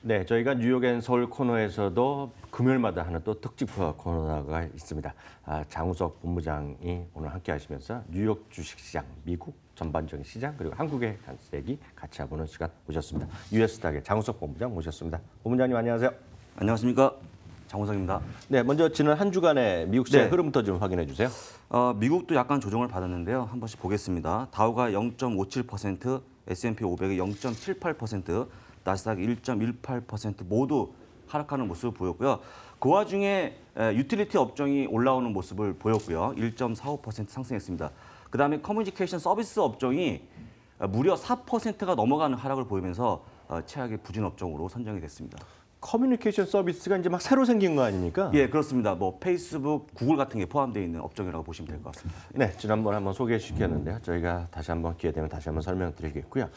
네, 저희가 뉴욕 앤 서울 코너에서도 금요일마다 하는 또 특집 코너가 있습니다. 장우석 본부장이 오늘 함께 하시면서 뉴욕 주식시장, 미국 전반적인 시장, 그리고 한국의 관세기 같이 해보는 시간 오셨습니다. US닥의 장우석 본부장 모셨습니다. 본부장님 안녕하세요. 안녕하십니까. 장우석입니다. 네, 먼저 지난 한 주간의 미국 시장 네. 흐름부터 좀 확인해 주세요. 미국도 약간 조정을 받았는데요. 한 번씩 보겠습니다. 다우가 0.57%, S&P 500이 0.78%, 나스닥 1.18% 모두 하락하는 모습을 보였고요. 그 와중에 유틸리티 업종이 올라오는 모습을 보였고요. 1.45% 상승했습니다. 그다음에 커뮤니케이션 서비스 업종이 무려 4%가 넘어가는 하락을 보이면서 최악의 부진 업종으로 선정이 됐습니다. 커뮤니케이션 서비스가 이제 막 새로 생긴 거 아닙니까? 예, 그렇습니다. 뭐 페이스북, 구글 같은 게 포함되어 있는 업종이라고 보시면 될 것 같습니다. 네, 지난번 한번 소개시켰는데요. 저희가 다시 한번 기회 되면 다시 한번 설명드리겠고요.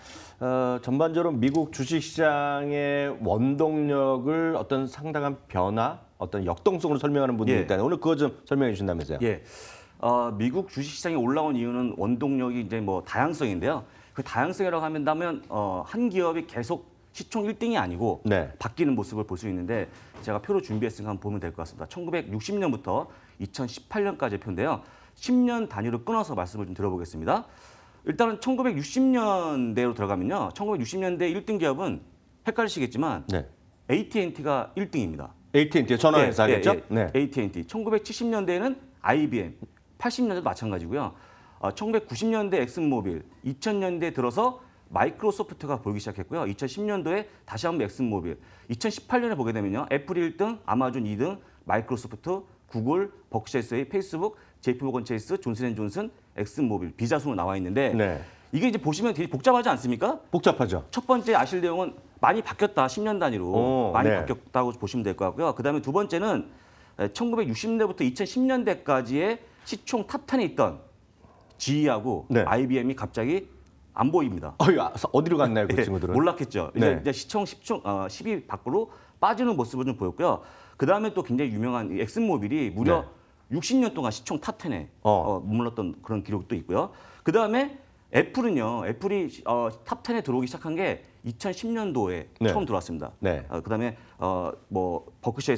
전반적으로 미국 주식시장의 원동력을 어떤 상당한 변화, 어떤 역동성으로 설명하는 분들이 예. 있다는데 오늘 그거 좀 설명해 주신다면서요? 예, 미국 주식시장이 올라온 이유는 원동력이 이제 뭐 다양성인데요. 그 다양성이라고 한다면 한 기업이 계속 시총 1등이 아니고 네. 바뀌는 모습을 볼 수 있는데 제가 표로 준비했으니까 한번 보면 될 것 같습니다. 1960년부터 2018년까지의 표인데요. 10년 단위로 끊어서 말씀을 좀 들어보겠습니다. 일단은 1960년대로 들어가면요. 1960년대 1등 기업은 헷갈리시겠지만 네. AT&T가 1등입니다. AT&T 전화회사겠죠? 네. AT&T. 1970년대에는 IBM, 80년대도 마찬가지고요. 1990년대 엑슨모빌, 2000년대 들어서 마이크로소프트가 보이기 시작했고요. 2010년도에 다시 한번 엑슨모빌, 2018년에 보게 되면요. 애플 1등, 아마존 2등, 마이크로소프트, 구글, 버크셔 페이스북, JP모건 체이스, 존슨앤존슨, 엑슨모빌, 비자 순으로 나와 있는데 네. 이게 이제 보시면 되게 복잡하지 않습니까? 복잡하죠. 첫 번째 아실 내용은 많이 바뀌었다. 10년 단위로 많이 네. 바뀌었다고 보시면 될 것 같고요. 그다음에 두 번째는 1960년대부터 2010년대까지의 시총 탑10에 있던 GE하고 네. IBM이 갑자기 안 보입니다. 어디로 갔나요, 그 예, 친구들은? 몰랐겠죠. 네. 이제 시총 10위 밖으로 빠지는 모습을 좀 보였고요. 그다음에 또 굉장히 유명한 이 엑슨모빌이 무려 60년 동안 시총 탑10에 머물렀던 그런 기록도 있고요. 그다음에 애플은요. 애플이 탑10에 들어오기 시작한 게 2010년도에 네. 처음 들어왔습니다. 네. 그다음에 뭐 버크셔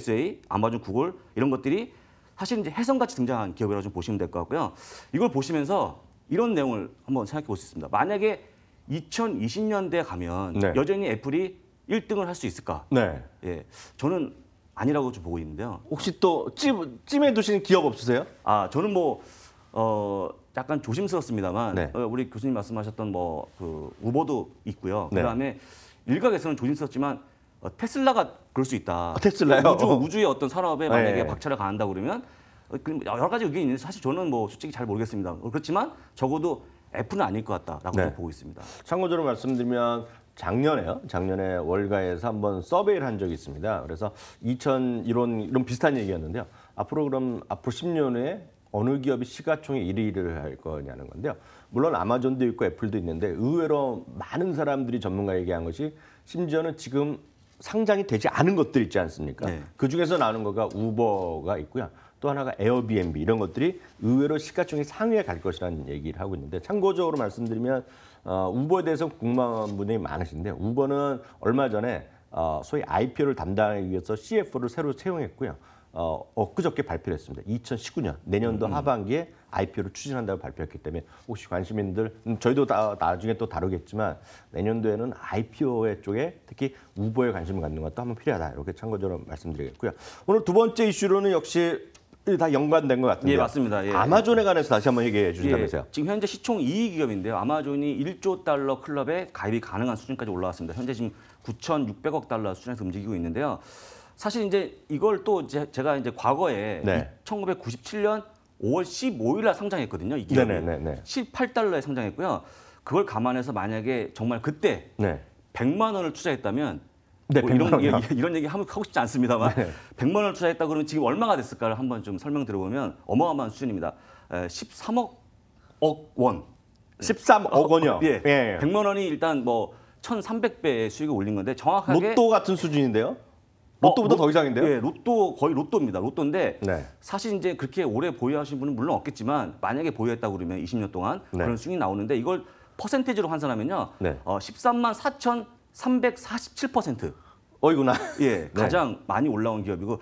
아마존, 구글 이런 것들이 사실 이제 혜성같이 등장한 기업이라고 좀 보시면 될 것 같고요. 이걸 보시면서 이런 내용을 한번 생각해 볼 수 있습니다. 만약에 2020년대에 가면 네. 여전히 애플이 1등을 할 수 있을까? 네. 예, 저는 아니라고 좀 보고 있는데요. 혹시 또 찜해 두시는 기업 없으세요? 저는 뭐 약간 조심스럽습니다만 네. 우리 교수님 말씀하셨던 뭐 그 우버도 있고요. 네. 그다음에 일각에서는 조심스럽지만 테슬라가 그럴 수 있다. 테슬라요? 우주의 어떤 산업에 만약에 네. 박차를 가한다고 그러면 여러 가지 의견이 있는데 사실 저는 뭐 솔직히 잘 모르겠습니다. 그렇지만 적어도 애플은 아닐 것 같다라고 네. 좀 보고 있습니다. 참고적으로 말씀드리면 작년에 월가에서 한번 서베이를 한 적이 있습니다. 그래서 이런 비슷한 얘기였는데요. 앞으로 10년 후에 어느 기업이 시가총액 1위를 할 거냐는 건데요. 물론 아마존도 있고 애플도 있는데 의외로 많은 사람들이 전문가 얘기한 것이 심지어는 지금 상장이 되지 않은 것들 있지 않습니까? 네. 그중에서 나오는 거가 우버가 있고요. 또 하나가 에어비앤비 이런 것들이 의외로 시가총액 상위에 갈 것이라는 얘기를 하고 있는데 참고적으로 말씀드리면 우버에 대해서 궁금한 분이 많으신데 우버는 얼마 전에 소위 IPO를 담당하기 위해서 CFO를 새로 채용했고요. 엊그저께 발표를 했습니다. 2019년 내년도 하반기에 IPO를 추진한다고 발표했기 때문에 혹시 관심인들 저희도 나중에 또 다루겠지만 내년도에는 IPO 쪽에 특히 우버에 관심을 갖는 것도 한번 필요하다. 이렇게 참고적으로 말씀드리겠고요. 오늘 두 번째 이슈로는 역시 다 연관된 것 같은데요. 예, 맞습니다. 예. 아마존에 관해서 다시 한번 얘기해 주신다면서요. 지금 현재 시총 2위 기업인데요. 아마존이 1조 달러 클럽에 가입이 가능한 수준까지 올라왔습니다. 현재 지금 9,600억 달러 수준에서 움직이고 있는데요. 사실 이제 이걸 또 제가 이제 과거에 네. 1997년 5월 15일 날 상장했거든요. 이 기업이 네네네. 18달러에 상장했고요. 그걸 감안해서 만약에 정말 그때 네. 100만 원을 투자했다면 네, 뭐 100만 원이요? 이런 얘기 하고 싶지 않습니다만 100만 원을 투자했다 그러면 지금 얼마가 됐을까를 한번 좀 설명드려보면 어마어마한 수준입니다. 13억 원. 13억 원이요. 예. 예. 100만 원이 일단 뭐 1,300배의 수익을 올린 건데 정확하게 로또 같은 수준인데요. 로또보다 더 이상인데요. 예, 로또 거의 로또입니다. 로또인데 네. 사실 이제 그렇게 오래 보유하신 분은 물론 없겠지만 만약에 보유했다고 그러면 20년 동안 네. 그런 수익이 나오는데 이걸 퍼센테이지로 환산하면요. 네. 13만 4,347%. 어이구나. 예, 가장 많이 올라온 기업이고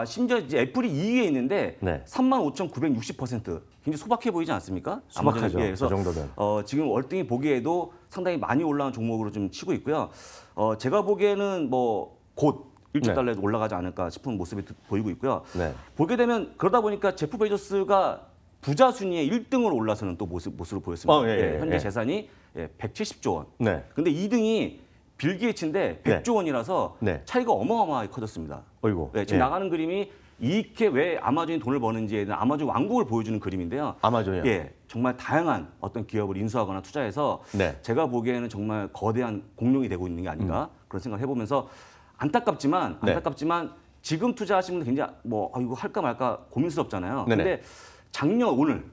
심지어 이제 애플이 2위에 있는데 네. 35,960% 굉장히 소박해 보이지 않습니까? 소박하죠. 아마존이. 그래서 그 정도면. 지금 월등히 보기에도 상당히 많이 올라온 종목으로 좀 치고 있고요. 제가 보기에는 뭐 곧 $1조 올라가지 않을까 싶은 모습이 보이고 있고요. 네. 보게 되면 그러다 보니까 제프 베조스가 부자 순위에 1등으로 올라서는 또 모습으로 보였습니다. 예, 현재 예. 재산이 170조 원. 네. 근데 2등이 빌 게이츠인데 100조 원이라서 네. 차이가 어마어마하게 커졌습니다. 어이구. 네, 지금 나가는 그림이 이렇게 왜 아마존이 돈을 버는지에 대한 아마존 왕국을 보여주는 그림인데요. 아마존이요? 예, 정말 다양한 어떤 기업을 인수하거나 투자해서 네. 제가 보기에는 정말 거대한 공룡이 되고 있는 게 아닌가 그런 생각을 해보면서 안타깝지만 지금 투자하시는 분들 굉장히 뭐 이거 할까 말까 고민스럽잖아요. 네네. 근데 작년 오늘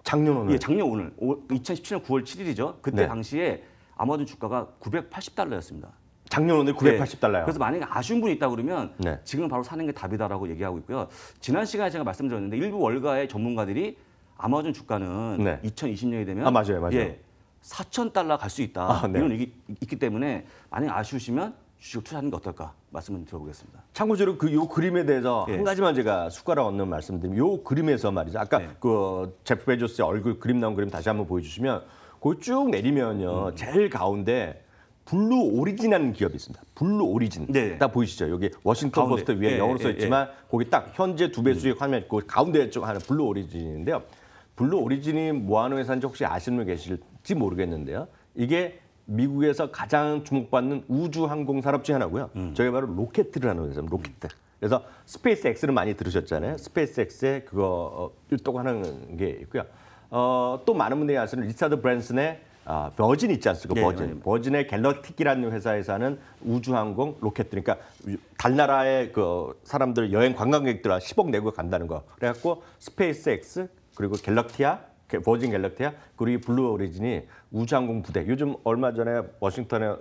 2017년 9월 7일이죠. 그때 네. 당시에 아마존 주가가 $980였습니다. 작년 오늘 $980. 그래서 만약에 아쉬운 분이 있다 그러면 네. 지금 바로 사는 게 답이다라고 얘기하고 있고요. 지난 시간에 제가 말씀드렸는데 일부 월가의 전문가들이 아마존 주가는 네. 2020년이 되면 맞아요. 예, $4,000 갈 수 있다. 네. 이런 얘기 있기 때문에 만약 아쉬우시면 주식을 투자하는 게 어떨까 말씀을 드려보겠습니다. 참고적으로 요 그림에 대해서 예. 한 가지만 제가 숟가락 얹는 말씀드리면 요 그림에서 말이죠. 아까 네. 그 제프 베조스의 얼굴 그림 나온 그림 다시 한번 보여주시면 거기 쭉 내리면요. 제일 가운데 블루 오리진이라는 기업이 있습니다. 블루 오리진. 네. 딱 보이시죠? 여기 워싱턴 가운데. 포스트 위에 예, 영어로 예, 써 있지만 거기 딱 현재 2배 수익 화면 있고 가운데 쪽 하나 블루 오리진인데요. 블루 오리진이 뭐 하는 회사인지 혹시 아시는 분 계실지 모르겠는데요. 이게 미국에서 가장 주목받는 우주 항공 산업 중에 하나고요. 저게 바로 로켓을 하는 회사입니다. 로켓. 그래서 스페이스 X를 많이 들으셨잖아요. 스페이스 X에 그거 율동하는 게 있고요. 또 많은 분들이 아시는 리차드 브랜슨의 버진 있지 않습니까? 네, 버진. 맞아요. 버진의 갤럭틱이라는 회사에서 하는 우주항공 로켓. 그러니까 달나라의 그 사람들 여행 관광객들 10억 내고 간다는 거. 그래갖고 스페이스 X 그리고 갤럭티아 버진 갤럭티아 그리고 블루 오리진이 우주항공 부대. 요즘 얼마 전에 워싱턴에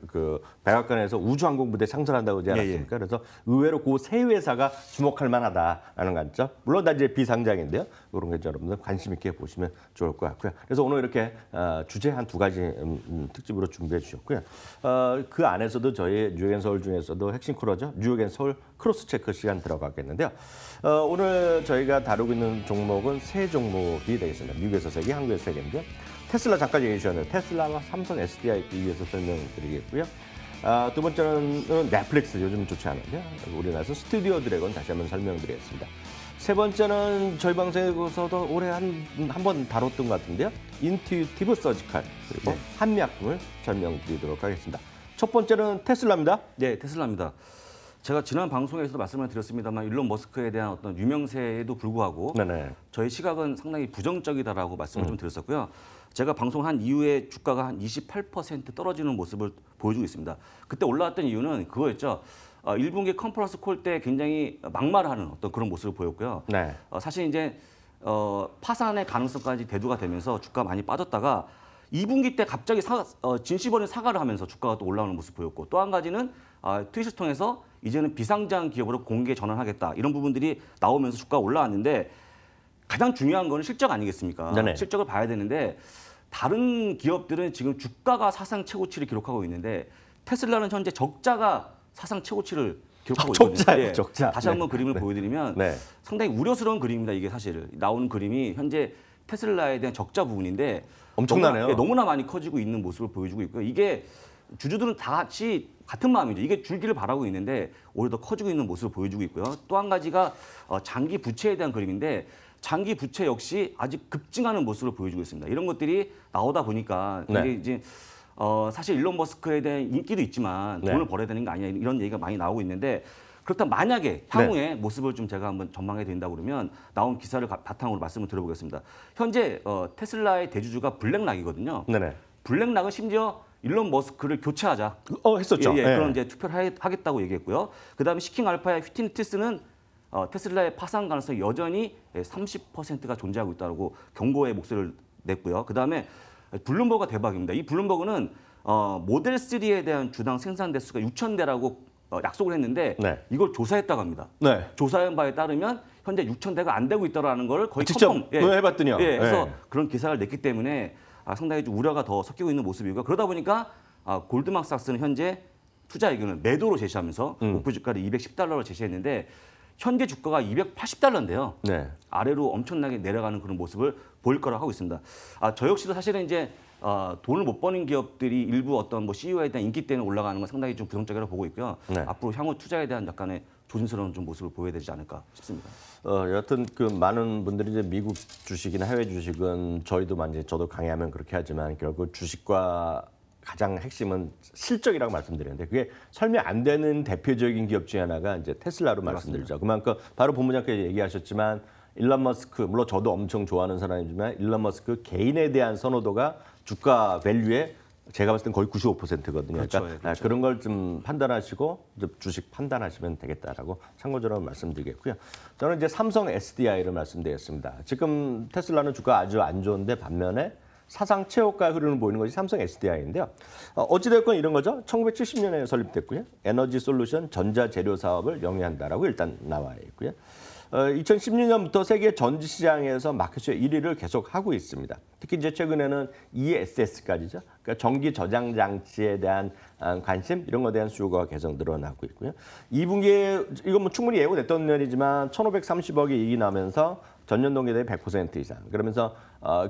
그 백악관에서 우주항공 부대 창설한다고 하지 않았습니까? 그래서 의외로 그 세 회사가 주목할 만하다라는 관점. 물론 다 이제 비상장인데요. 그런 게 여러분들 관심 있게 보시면 좋을 것 같고요. 그래서 오늘 이렇게 주제 한 두 가지 특집으로 준비해 주셨고요. 그 안에서도 저희 뉴욕앤서울 중에서도 핵심 코너죠. 뉴욕앤서울 크로스 체크 시간 들어가겠는데요. 오늘 저희가 다루고 있는 종목은 세 종목이 되겠습니다. 미국에서 세 개, 한국에서 세 개인데요. 테슬라 잠깐 얘기해 주셨는데 테슬라와 삼성 SDI 위해서 설명드리겠고요. 두 번째는 넷플릭스 요즘 좋지 않은데요. 우리나라에서 스튜디오 드래곤 다시 한번 설명드리겠습니다. 세 번째는 저희 방송에서도 올해 한 번 다뤘던 것 같은데요. 인투이티브 서지컬 그리고 한미약품을 설명드리도록 하겠습니다. 첫 번째는 테슬라입니다. 네, 테슬라입니다. 제가 지난 방송에서도 말씀을 드렸습니다만 일론 머스크에 대한 어떤 유명세에도 불구하고 네네. 저희 시각은 상당히 부정적이다라고 말씀을 좀 드렸었고요. 제가 방송한 이후에 주가가 한 28% 떨어지는 모습을 보여주고 있습니다. 그때 올라왔던 이유는 그거였죠. 1분기 컨퍼런스 콜 때 굉장히 막말하는 어떤 그런 모습을 보였고요. 네. 사실 이제 파산의 가능성까지 대두가 되면서 주가가 많이 빠졌다가 2분기 때 갑자기 진시버린 사과를 하면서 주가가 또 올라오는 모습을 보였고 또 한 가지는 트윗을 통해서 이제는 비상장 기업으로 공개 전환하겠다 이런 부분들이 나오면서 주가가 올라왔는데 가장 중요한 거는 실적 아니겠습니까? 네네. 실적을 봐야 되는데 다른 기업들은 지금 주가가 사상 최고치를 기록하고 있는데 테슬라는 현재 적자가 사상 최고치를 기록하고 있거든요. 적자예요, 적자. 다시 한번 그림을 보여드리면 네. 상당히 우려스러운 그림입니다. 이게 사실 나오는 그림이 현재 테슬라에 대한 적자 부분인데 엄청나네요. 너무나 많이 커지고 있는 모습을 보여주고 있고요. 이게 주주들은 다 같이 같은 마음이죠. 이게 줄기를 바라고 있는데 오히려 더 커지고 있는 모습을 보여주고 있고요. 또 한 가지가 장기 부채에 대한 그림인데 장기 부채 역시 아직 급증하는 모습을 보여주고 있습니다. 이런 것들이 나오다 보니까 이게 이제 사실 일론 머스크에 대한 인기도 있지만 돈을 벌어야 되는 거 아니냐 이런 얘기가 많이 나오고 있는데 그렇다면 만약에 향후의 모습을 좀 제가 한번 전망해 드린다고 그러면 나온 기사를 바탕으로 말씀을 드려보겠습니다. 현재 테슬라의 대주주가 블랙락이거든요. 네네. 블랙락은 심지어 일론 머스크를 교체하자. 했었죠. 예, 네. 그런 이제 투표를 하겠다고 얘기했고요. 그다음에 시킹 알파의 휘틴티스는 테슬라의 파산 가능성이 여전히 30%가 존재하고 있다고 경고의 목소리를 냈고요. 그다음에 블룸버그가 대박입니다. 이 블룸버그는 모델 3에 대한 주당 생산 대수가 6,000대라고 약속을 했는데 이걸 조사했다고 합니다. 네. 조사한 바에 따르면 현재 6,000대가 안 되고 있다라는 걸 거의 직접 컨펌, 해봤더니요. 그래서 그런 기사를 냈기 때문에 상당히 좀 우려가 더 섞이고 있는 모습이고요. 그러다 보니까 골드만삭스는 현재 투자 의견을 매도로 제시하면서 목표 주가를 210달러로 제시했는데 현재 주가가 280달러인데요. 네. 아래로 엄청나게 내려가는 그런 모습을 보일 거라고 하고 있습니다. 저 역시도 사실은 이제 돈을 못 버는 기업들이 일부 어떤 뭐 CEO에 대한 인기 때문에 올라가는 건 상당히 좀 부정적이라고 보고 있고요. 네. 앞으로 향후 투자에 대한 약간의 조심스러운 좀 모습을 보여야 되지 않을까 싶습니다. 여하튼 그 많은 분들이 이제 미국 주식이나 해외 주식은 저희도 저도 강의하면 그렇게 하지만 결국 주식과 가장 핵심은 실적이라고 말씀드렸는데 그게 설명 안 되는 대표적인 기업 중에 하나가 이제 테슬라로 말씀드리죠. 그만큼 바로 본부장께서 얘기하셨지만 일론 머스크 물론 저도 엄청 좋아하는 사람이지만 일론 머스크 개인에 대한 선호도가 주가 밸류에 제가 봤을 땐 거의 95%거든요. 그렇죠, 그러니까 그렇죠. 그런 걸 좀 판단하시고 이제 주식 판단하시면 되겠다라고 참고적으로 말씀드리겠고요. 저는 이제 삼성 SDI를 말씀드리겠습니다. 지금 테슬라는 주가 아주 안 좋은데 반면에 사상 최고가 흐름을 보이는 것이 삼성 SDI인데요. 어찌됐건 이런 거죠. 1970년에 설립됐고요. 에너지 솔루션 전자 재료 사업을 영위한다라고 일단 나와 있고요. 2016년부터 세계 전지 시장에서 마켓쉐어 1위를 계속 하고 있습니다. 특히 이제 최근에는 ESS까지죠. 그러니까 전기 저장 장치에 대한 관심 이런 것에 대한 수요가 계속 늘어나고 있고요. 2분기에 이건 뭐 충분히 예고됐던 일이지만 1,530억의 이익이 나면서 전년 동기 대비 100% 이상. 그러면서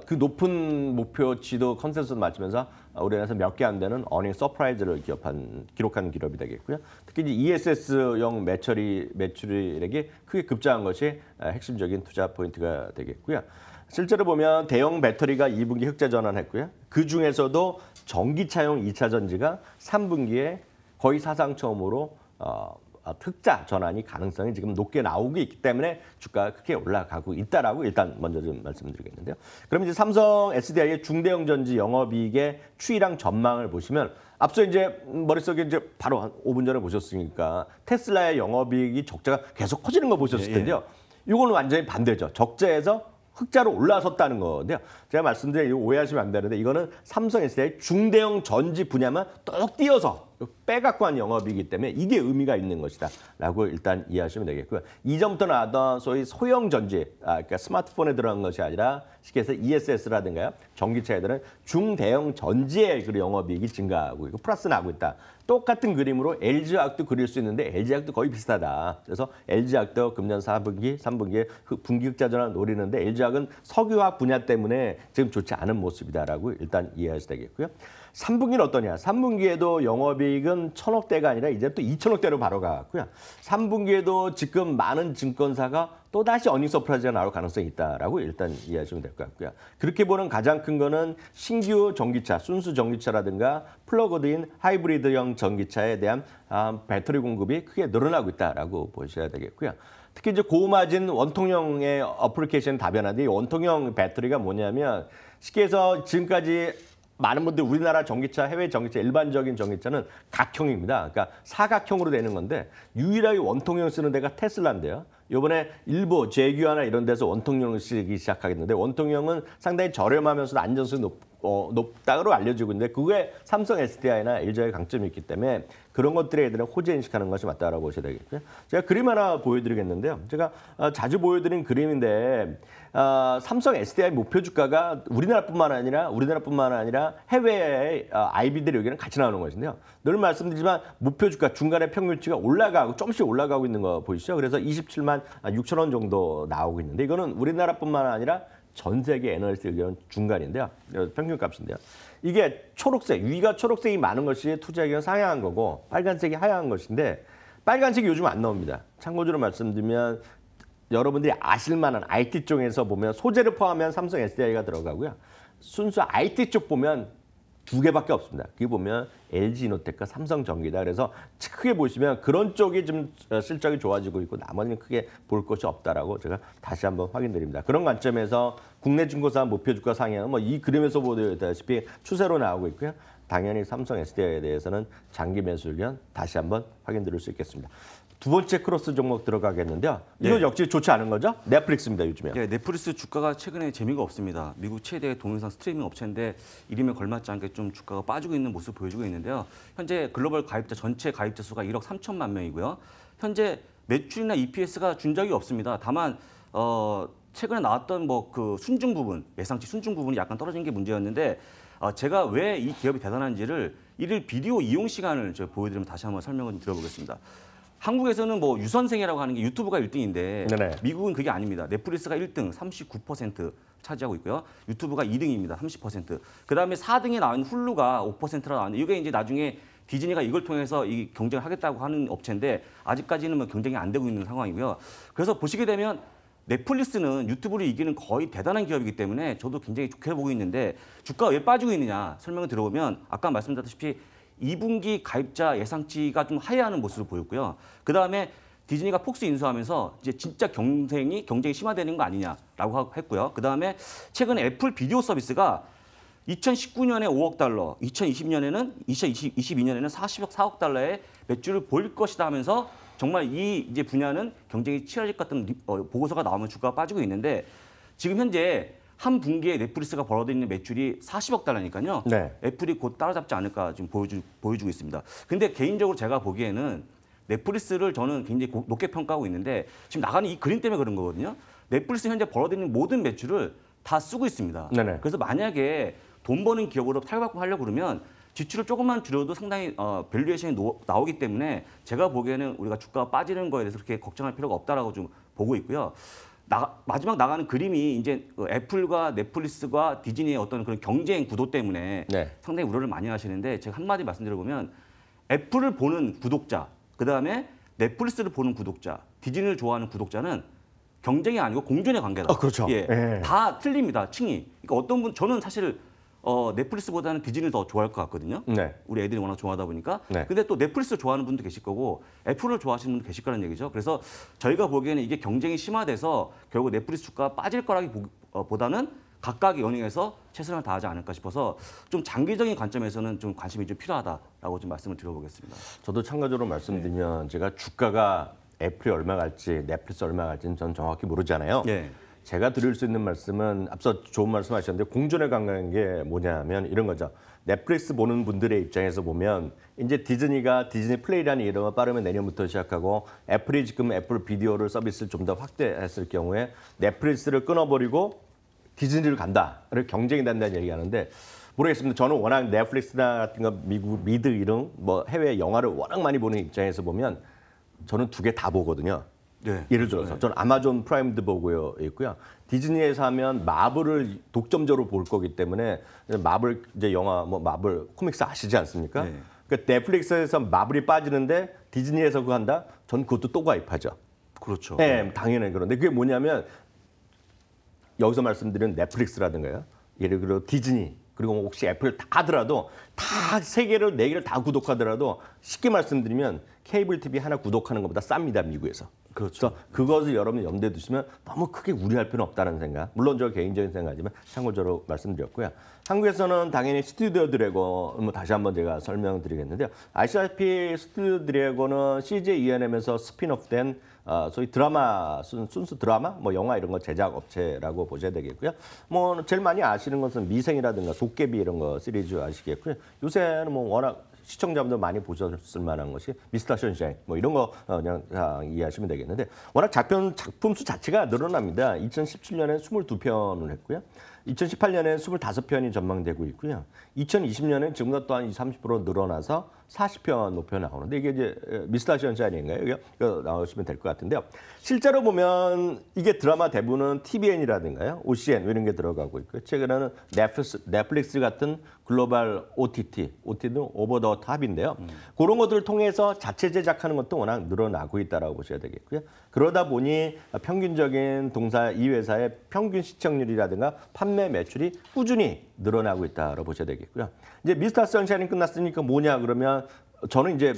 그 높은 목표치도 컨센서스 맞추면서 우리나라에서 몇 개 안 되는 어닝 서프라이즈를 기록한 기록이 되겠고요. 특히 이제 ESS용 매출액이 크게 급증한 것이 핵심적인 투자 포인트가 되겠고요. 실제로 보면 대형 배터리가 2분기 흑자 전환했고요. 그 중에서도 전기차용 2차 전지가 3분기에 거의 사상 처음으로 흑자 전환이 가능성이 지금 높게 나오고 있기 때문에 주가가 크게 올라가고 있다라고 일단 먼저 좀 말씀드리겠는데요. 그럼 이제 삼성 SDI의 중대형 전지 영업이익의 추이랑 전망을 보시면 앞서 이제 머릿속에 이제 바로 한 5분 전에 보셨으니까 테슬라의 영업이익이 적자가 계속 커지는 거 보셨을 텐데요. 이거는 완전히 반대죠. 적자에서 흑자로 올라섰다는 건데요. 제가 말씀드린 이거 오해하시면 안 되는데 이거는 삼성 SDI 중대형 전지 분야만 똑 띄어서 빼갖고 한 영업이기 때문에 이게 의미가 있는 것이다라고 일단 이해하시면 되겠고요. 이전부터 나왔던 소위 소형 전지, 그러니까 스마트폰에 들어간 것이 아니라 쉽게 해서 ESS라든가요. 전기차에들은 중대형 전지의 그 영업이익이 증가하고 있고 플러스 나고 있다. 똑같은 그림으로 LG화학도 그릴 수 있는데 LG화학도 거의 비슷하다. 그래서 LG화학도 금년 4분기, 3분기에 분기 흑자 전환을 노리는데 LG화학은 석유화학 분야 때문에 지금 좋지 않은 모습이다라고 일단 이해하셔야 되겠고요. 3분기는 어떠냐? 3분기에도 영업이익은 1,000억대가 아니라 이제 또 2,000억대로 바로 가고요. 3분기에도 지금 많은 증권사가 또다시 어닝 서프라이즈가 나올 가능성이 있다라고 일단 이해하시면 될 것 같고요. 그렇게 보는 가장 큰 거는 신규 전기차, 순수 전기차라든가 플러그드인 하이브리드형 전기차에 대한 배터리 공급이 크게 늘어나고 있다라고 보셔야 되겠고요. 특히 이제 고마진 원통형의 어플리케이션 다변화인데 이 원통형 배터리가 뭐냐면 쉽게 해서 지금까지 많은 분들 우리나라 전기차, 해외 전기차, 일반적인 전기차는 각형입니다. 그러니까 사각형으로 되는 건데 유일하게 원통형 쓰는 데가 테슬라인데요. 이번에 일부 제규어나 이런 데서 원통형을 쓰기 시작하겠는데 원통형은 상당히 저렴하면서도 안전성이 높다고 알려지고 있는데 그게 삼성 SDI나 LG의 강점이 있기 때문에 그런 것들에 대한 호재 인식하는 것이 맞다라고 보셔야 되겠고요. 제가 그림 하나 보여드리겠는데요. 제가 자주 보여드린 그림인데 삼성 SDI 목표 주가가 우리나라뿐만 아니라 해외의 IB들이 여기는 같이 나오는 것인데요. 늘 말씀드리지만 목표 주가 중간에 평균치가 올라가고 조금씩 올라가고 있는 거 보이시죠? 그래서 27만 6천 원 정도 나오고 있는데 이거는 우리나라뿐만 아니라 전 세계 애널리스트 의견 중간인데요. 평균값인데요. 이게 초록색, 위가 초록색이 많은 것이 투자 의견 상향한 거고 빨간색이 하향한 것인데 빨간색이 요즘 안 나옵니다. 참고적으로 말씀드리면 여러분들이 아실 만한 IT 쪽에서 보면 소재를 포함한 삼성 SDI가 들어가고요. 순수 IT 쪽 보면 두 개밖에 없습니다. 그게 보면 LG이노텍과 삼성전기다. 그래서 크게 보시면 그런 쪽이 좀 실적이 좋아지고 있고 나머지는 크게 볼 것이 없다라고 제가 다시 한번 확인드립니다. 그런 관점에서 국내 중고사 목표 주가 상향은 뭐 이 그림에서 보다시피 추세로 나오고 있고요. 당연히 삼성 SDI에 대해서는 장기 매수 의견 다시 한번 확인드릴 수 있겠습니다. 두 번째 크로스 종목 들어가겠는데요. 이거 역시 좋지 않은 거죠? 넷플릭스입니다, 요즘에. 네, 넷플릭스 주가가 최근에 재미가 없습니다. 미국 최대 동영상 스트리밍 업체인데 이름에 걸맞지 않게 좀 주가가 빠지고 있는 모습을 보여주고 있는데요. 현재 글로벌 가입자 전체 가입자 수가 1억 3천만 명이고요. 현재 매출이나 EPS가 준 적이 없습니다. 다만 최근에 나왔던 뭐 그 순증 부분, 예상치 순증 부분이 약간 떨어진 게 문제였는데 제가 왜 이 기업이 대단한지를 일일 비디오 이용 시간을 제가 보여드리면 다시 한번 설명을 좀 드려보겠습니다. 한국에서는 뭐 유선생이라고 하는 게 유튜브가 1등인데 네네. 미국은 그게 아닙니다. 넷플릭스가 1등 39% 차지하고 있고요. 유튜브가 2등입니다. 30%. 그다음에 4등에 나온 훌루가 5%라 나왔는데 이게 이제 나중에 디즈니가 이걸 통해서 이 경쟁을 하겠다고 하는 업체인데 아직까지는 뭐 경쟁이 안 되고 있는 상황이고요. 그래서 보시게 되면 넷플릭스는 유튜브를 이기는 거의 대단한 기업이기 때문에 저도 굉장히 좋게 보고 있는데 주가가 왜 빠지고 있느냐 설명을 들어보면 아까 말씀드렸다시피 2분기 가입자 예상치가 좀 하회하는 모습을 보였고요. 그다음에 디즈니가 폭스 인수하면서 이제 진짜 경쟁이 심화되는 거 아니냐라고 했고요. 그다음에 최근에 애플 비디오 서비스가 2019년에 5억 달러, 2022년에는 4억 달러의 매출을 보일 것이다 하면서 정말 이 이제 분야는 경쟁이 치열해질 것 같은 보고서가 나오면 주가가 빠지고 있는데 지금 현재 한 분기에 넷플릭스가 벌어들이는 매출이 40억 달러니까요. 네. 애플이 곧 따라잡지 않을까 지금 보여주고 있습니다. 근데 개인적으로 제가 보기에는 넷플릭스를 저는 굉장히 높게 평가하고 있는데 지금 나가는 이 그림 때문에 그런 거거든요. 넷플릭스 현재 벌어들이는 모든 매출을 다 쓰고 있습니다. 네네. 그래서 만약에 돈 버는 기업으로 탈바꿈하려고 그러면 지출을 조금만 줄여도 상당히 밸류에이션이 나오기 때문에 제가 보기에는 우리가 주가가 빠지는 거에 대해서 그렇게 걱정할 필요가 없다라고 좀 보고 있고요. 마지막 나가는 그림이 이제 애플과 넷플릭스와 디즈니의 어떤 그런 경쟁 구도 때문에 네. 상당히 우려를 많이 하시는데 제가 한마디 말씀드려보면 애플을 보는 구독자, 그다음에 넷플릭스를 보는 구독자, 디즈니를 좋아하는 구독자는 경쟁이 아니고 공존의 관계다. 그렇죠. 예, 예. 다 틀립니다. 층이. 그러니까 어떤 분 저는 사실 넷플릭스보다는 디즈니를 더 좋아할 것 같거든요. 네. 우리 애들이 워낙 좋아하다 보니까. 네. 근데 또 넷플릭스 좋아하는 분도 계실 거고 애플을 좋아하시는 분도 계실 거라는 얘기죠. 그래서 저희가 보기에는 이게 경쟁이 심화돼서 결국 넷플릭스 주가가 빠질 거라기보다는 각각의 영역에서 최선을 다하지 않을까 싶어서 좀 장기적인 관점에서는 좀 관심이 좀 필요하다라고 좀 말씀을 드려보겠습니다. 저도 참고적으로 말씀드리면 제가 주가가 애플이 얼마 갈지 넷플릭스 얼마 갈지는 전 정확히 모르잖아요. 예. 제가 드릴 수 있는 말씀은 앞서 좋은 말씀하셨는데 공존에 관한 게 뭐냐면 이런 거죠. 넷플릭스 보는 분들의 입장에서 보면 이제 디즈니가 디즈니 플레이라는 이름을 빠르면 내년부터 시작하고 애플이 지금 애플 비디오를 서비스를 좀 더 확대했을 경우에 넷플릭스를 끊어버리고 디즈니를 간다를 경쟁이 된다는 얘기하는데 모르겠습니다. 저는 워낙 넷플릭스나 같은 거 미국 미드 이런 뭐 해외 영화를 워낙 많이 보는 입장에서 보면 저는 두 개 다 보거든요. 네. 예를 들어서 저는 아마존 프라임도 보고 있고요. 디즈니에서 하면 마블을 독점적으로 볼 거기 때문에 마블 이제 영화 뭐 마블 코믹스 아시지 않습니까? 네. 그러니까 넷플릭스에서 마블이 빠지는데 디즈니에서 그거 한다? 전 그것도 또 가입하죠. 그렇죠. 네, 당연히 그런데 그게 뭐냐면 여기서 말씀드린 넷플릭스라든가요. 예를 들어 디즈니 그리고 혹시 애플 다 하더라도 다 세 개를 네 개를 다 구독하더라도 쉽게 말씀드리면 케이블 TV 하나 구독하는 것보다 쌉니다 미국에서. 그렇죠. 그래서 그것을 여러분 염두에 두시면 너무 크게 우려할 필요는 없다는 생각. 물론 저 개인적인 생각이지만 참고적으로 말씀드렸고요. 한국에서는 당연히 스튜디오 드래곤 뭐 다시 한번 제가 설명드리겠는데요. 아시다시피 스튜디오 드래곤은 CJ ENM에서 스핀오프된 소위 드라마 순수 드라마 뭐 영화 이런 거 제작 업체라고 보셔야 되겠고요. 뭐 제일 많이 아시는 것은 미생이라든가 도깨비 이런 거 시리즈 아시겠고요. 요새는 뭐 워낙 시청자분들 많이 보셨을 만한 것이 미스터 션샤인 뭐 이런 거 그냥 이해하시면 되겠는데 워낙 작품 수 자체가 늘어납니다. 2017년에 22편을 했고요. 2018년에 25편이 전망되고 있고요. 2020년엔 지금보다 또한 20-30% 늘어나서 40편 목표 나오는데 이게 이제 미스터 션샤인인가요? 이거 나오시면 될 것 같은데요. 실제로 보면 이게 드라마 대부분은 TVN이라든가요, OCN 이런 게 들어가고 있고요. 최근에는 넷플릭스 같은 글로벌 OTT는 오버 더 탑인데요. 그런 것들을 통해서 자체 제작하는 것도 워낙 늘어나고 있다라고 보셔야 되겠고요. 그러다 보니 평균적인 동사 이 회사의 평균 시청률이라든가 판매 매출이 꾸준히 늘어나고 있다라고 보셔야 되겠고요. 이제 미스터 선샤인이 끝났으니까 뭐냐 그러면 저는 이제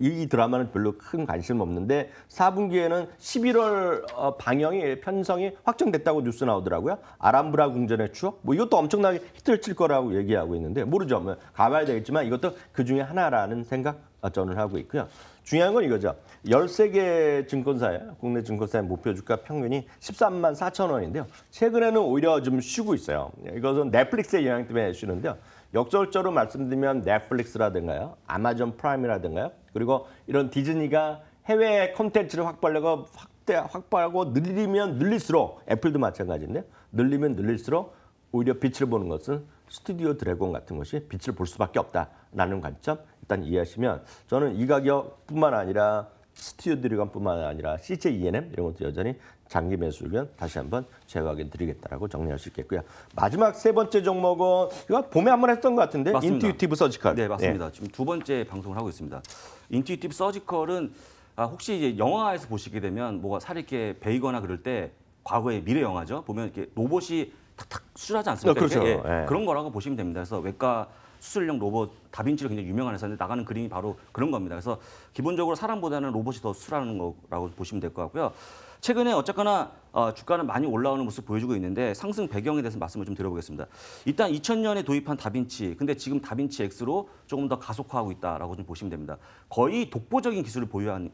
이 드라마는 별로 큰 관심 없는데 4분기에는 11월 방영이 편성이 확정됐다고 뉴스 나오더라고요. 아람브라 궁전의 추억 뭐 이것도 엄청나게 히트를 칠 거라고 얘기하고 있는데 모르죠. 뭐 가봐야 되겠지만 이것도 그중에 하나라는 생각 저는 하고 있고요. 중요한 건 이거죠. 13개 증권사에 국내 증권사의 목표 주가 평균이 13만 4천 원인데요. 최근에는 오히려 좀 쉬고 있어요. 이것은 넷플릭스의 영향 때문에 쉬는데요. 역설적으로 말씀드리면 넷플릭스라든가요, 아마존 프라임이라든가요, 그리고 이런 디즈니가 해외 콘텐츠를 확보하려고 확보하고 늘리면 늘릴수록 애플도 마찬가지인데 늘리면 늘릴수록 오히려 빛을 보는 것은 스튜디오 드래곤 같은 것이 빛을 볼 수밖에 없다라는 관점 일단 이해하시면 저는 이 가격뿐만 아니라 스튜디오 드래곤뿐만 아니라 CJ ENM 이런 것도 여전히 장기 매수 의견 다시 한번 재확인 드리겠다라고 정리할 수 있겠고요. 마지막 세 번째 종목은 이거 봄에 한번 했던 것 같은데 맞습니다. 인투이티브 서지컬. 네, 맞습니다. 지금 두 번째 방송을 하고 있습니다. 인투이티브 서지컬은 혹시 이제 영화에서 보시게 되면 뭐가 살이 이렇게 베이거나 그럴 때 과거의 미래 영화죠. 보면 이렇게 로봇이 탁탁 수술하지 않습니까? 그렇죠. 이렇게? 예, 예. 그런 거라고 보시면 됩니다. 그래서 외과 수술용 로봇 다빈치로 굉장히 유명한 회사인데 나가는 그림이 바로 그런 겁니다. 그래서 기본적으로 사람보다는 로봇이 더 수술하는 거라고 보시면 될 것 같고요. 최근에 어쨌거나 주가는 많이 올라오는 모습 보여주고 있는데 상승 배경에 대해서 말씀을 좀 드려보겠습니다. 일단 2000년에 도입한 다빈치, 근데 지금 다빈치 X로 조금 더 가속화하고 있다라고 좀 보시면 됩니다. 거의 독보적인 기술을 보유한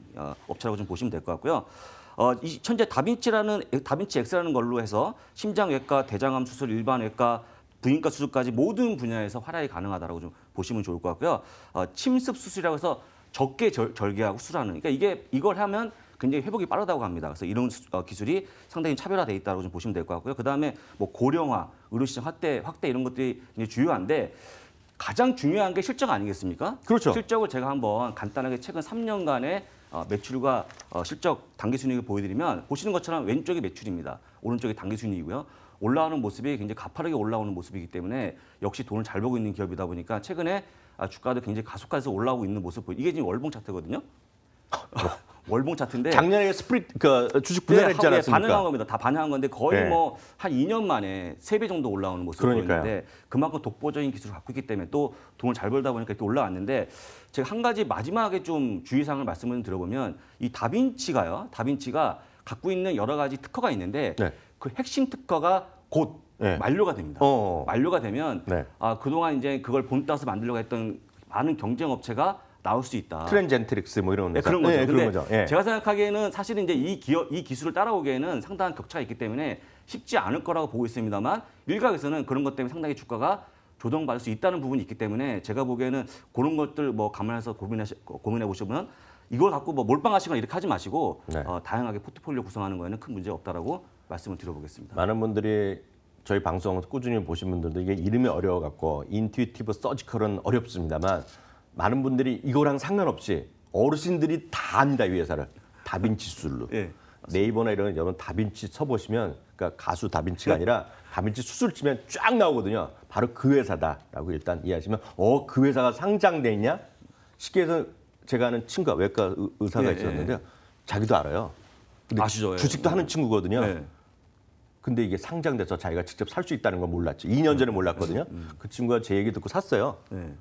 업체라고 좀 보시면 될 것 같고요. 현재 다빈치 X라는 걸로 해서 심장외과, 대장암 수술, 일반외과, 부인과 수술까지 모든 분야에서 활약이 가능하다라고 좀 보시면 좋을 것 같고요. 침습 수술이라고 해서 적게 절개하고 수술하는. 그러니까 이걸 하면 굉장히 회복이 빠르다고 합니다. 그래서 이런 기술이 상당히 차별화돼 있다고 좀 보시면 될 것 같고요. 그다음에 뭐 고령화, 의료시장 확대 이런 것들이 굉장히 중요한데 가장 중요한 게 실적 아니겠습니까? 그렇죠. 실적을 제가 한번 간단하게 최근 3년간의 매출과 실적 단기순이익을 보여드리면 보시는 것처럼 왼쪽이 매출입니다. 오른쪽이 단기순이익이고요. 올라오는 모습이 굉장히 가파르게 올라오는 모습이기 때문에 역시 돈을 잘 벌고 있는 기업이다 보니까 최근에 주가도 굉장히 가속화해서 올라오고 있는 모습 이게 지금 월봉 차트거든요. 월봉 차트인데 작년에 주식 분할했지 않았습니까? 반응한 겁니다. 다 반응한 건데 거의 네. 뭐 한 2년 만에 3배 정도 올라오는 모습을 그러니까요. 보였는데 그만큼 독보적인 기술을 갖고 있기 때문에 또 돈을 잘 벌다 보니까 이렇게 올라왔는데 제가 한 가지 마지막에 좀 주의사항을 말씀을 드려보면 이 다빈치가 갖고 있는 여러 가지 특허가 있는데 네. 그 핵심 특허가 곧 네. 만료가 됩니다. 만료가 되면 네. 그동안 이제 그걸 본따서 만들려고 했던 많은 경쟁 업체가 나올 수 있다. 트랜젠트릭스 뭐 이런 네, 그런 거죠. 네, 근데 그런 거죠. 예. 제가 생각하기에는 사실은 이제 이 기술을 따라오기에는 상당한 격차가 있기 때문에 쉽지 않을 거라고 보고 있습니다만 일각에서는 그런 것 때문에 상당히 주가가 조정받을 수 있다는 부분이 있기 때문에 제가 보기에는 그런 것들 뭐 감안해서 고민해 보시면 이걸 갖고 뭐 몰빵하시거나 이렇게 하지 마시고 네. 다양하게 포트폴리오 구성하는 거에는 큰 문제 없다라고 말씀을 드려보겠습니다. 많은 분들이 저희 방송 꾸준히 보신 분들도 이게 이름이 어려워갖고 인투이티브 서지컬은 어렵습니다만 많은 분들이 이거랑 상관없이 어르신들이 다 압니다. 이 회사를. 다빈치 수술로. 예, 네이버나 이런 여러분 다빈치 쳐보시면 그러니까 가수 다빈치가 아니라 다빈치 수술 치면 쫙 나오거든요. 바로 그 회사다라고 일단 이해하시면 그 회사가 상장돼 있냐? 쉽게 해서 제가 아는 친구가 외과 의사가 예, 있었는데요. 자기도 알아요. 근데 아시죠? 예. 주식도 하는 친구거든요. 네. 근데 이게 상장돼서 자기가 직접 살 수 있다는 건 몰랐죠. 2년 전에 몰랐거든요. 그 친구가 제 얘기 듣고 샀어요. 네.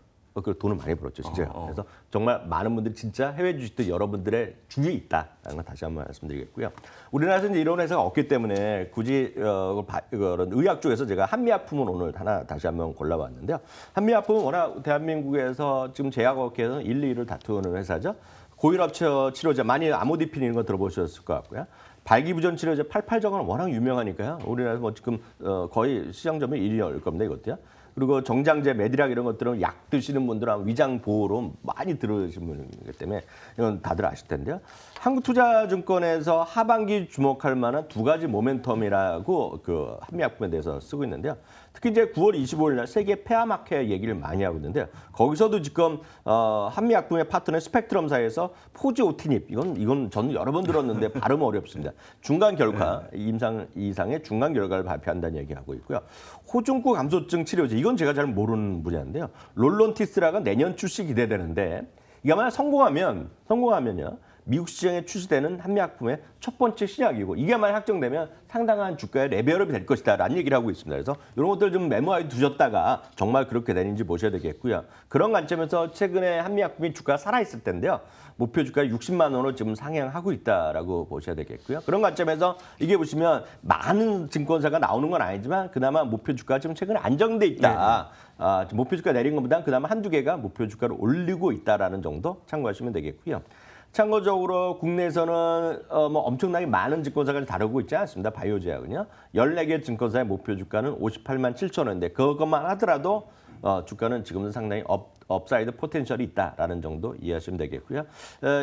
그 돈을 많이 벌었죠, 진짜. 그래서 정말 많은 분들이 진짜 해외 주식도 여러분들의 주위에 있다라는 걸 다시 한번 말씀드리겠고요. 우리나라에서 이제 이런 회사가 없기 때문에 굳이 그런 의학 쪽에서 제가 한미약품은 오늘 하나 다시 한번 골라봤는데요. 한미약품은 워낙 대한민국에서 지금 제약업계에서 1, 2위를 다투는 회사죠. 고혈압 치료제 많이 아모디핀 이런 거 들어보셨을 것 같고요. 발기부전 치료제 88저건 워낙 유명하니까요. 우리나라에서 뭐 지금 거의 시장 점유율 1위일 겁니다, 이것도요. 그리고 정장제, 메디락 이런 것들은 약 드시는 분들은 위장 보호로 많이 들으신 분이기 때문에 이건 다들 아실 텐데요. 한국투자증권에서 하반기 주목할 만한 두 가지 모멘텀이라고 그 한미약품에 대해서 쓰고 있는데요. 특히 이제 9월 25일 날 세계 폐암학회 얘기를 많이 하고 있는데요. 거기서도 지금 한미약품의 파트너 스펙트럼사에서 포지오티닙 이건 저는 여러 번 들었는데 발음 어렵습니다. 중간 결과 임상 이상의 중간 결과를 발표한다는 얘기하고 있고요. 호중구 감소증 치료제 이건 제가 잘 모르는 분야인데요. 롤론티스라가 내년 출시 기대되는데 이게 만약 성공하면요. 미국 시장에 출시되는 한미약품의 첫 번째 신약이고 이게 만약 확정되면 상당한 주가의 레벨업이 될 것이다라는 얘기를 하고 있습니다. 그래서 이런 것들 좀 메모해 두셨다가 정말 그렇게 되는지 보셔야 되겠고요. 그런 관점에서 최근에 한미약품이 주가가 살아있을 텐데요. 목표 주가 60만 원으로 지금 상향하고 있다라고 보셔야 되겠고요. 그런 관점에서 이게 보시면 많은 증권사가 나오는 건 아니지만 그나마 목표 주가가 지금 최근에 안정돼 있다. 목표 주가 내린 것보다는 그나마 한두 개가 목표 주가를 올리고 있다라는 정도 참고하시면 되겠고요. 참고적으로 국내에서는 뭐 엄청나게 많은 증권사가 다루고 있지 않습니다. 바이오제약은요. 14개 증권사의 목표 주가는 58만 7천 원인데 그것만 하더라도 주가는 지금은 상당히 업사이드 포텐셜이 있다라는 정도 이해하시면 되겠고요.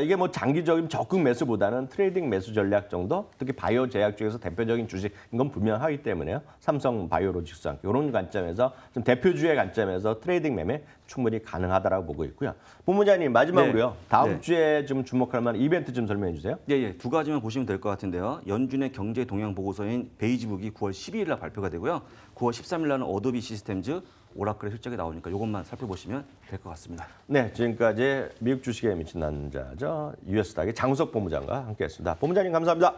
이게 뭐 장기적인 적극 매수보다는 트레이딩 매수 전략 정도, 특히 바이오 제약 중에서 대표적인 주식인 건 분명하기 때문에요. 삼성 바이오로직스 이런 관점에서 좀 대표주의 관점에서 트레이딩 매매 충분히 가능하다라고 보고 있고요. 본부장님 마지막으로요. 네. 다음 네. 주에 좀 주목할 만한 이벤트 좀 설명해 주세요. 예. 두 가지만 보시면 될 것 같은데요. 연준의 경제 동향 보고서인 베이지북이 9월 12일 날 발표가 되고요. 9월 13일 날은 어도비 시스템즈 오라클의 실적이 나오니까 이것만 살펴보시면 될 것 같습니다. 네, 지금까지 미국 주식에 미친 남자죠. 유에스닥의 장우석 본부장과 함께했습니다. 본부장님 감사합니다.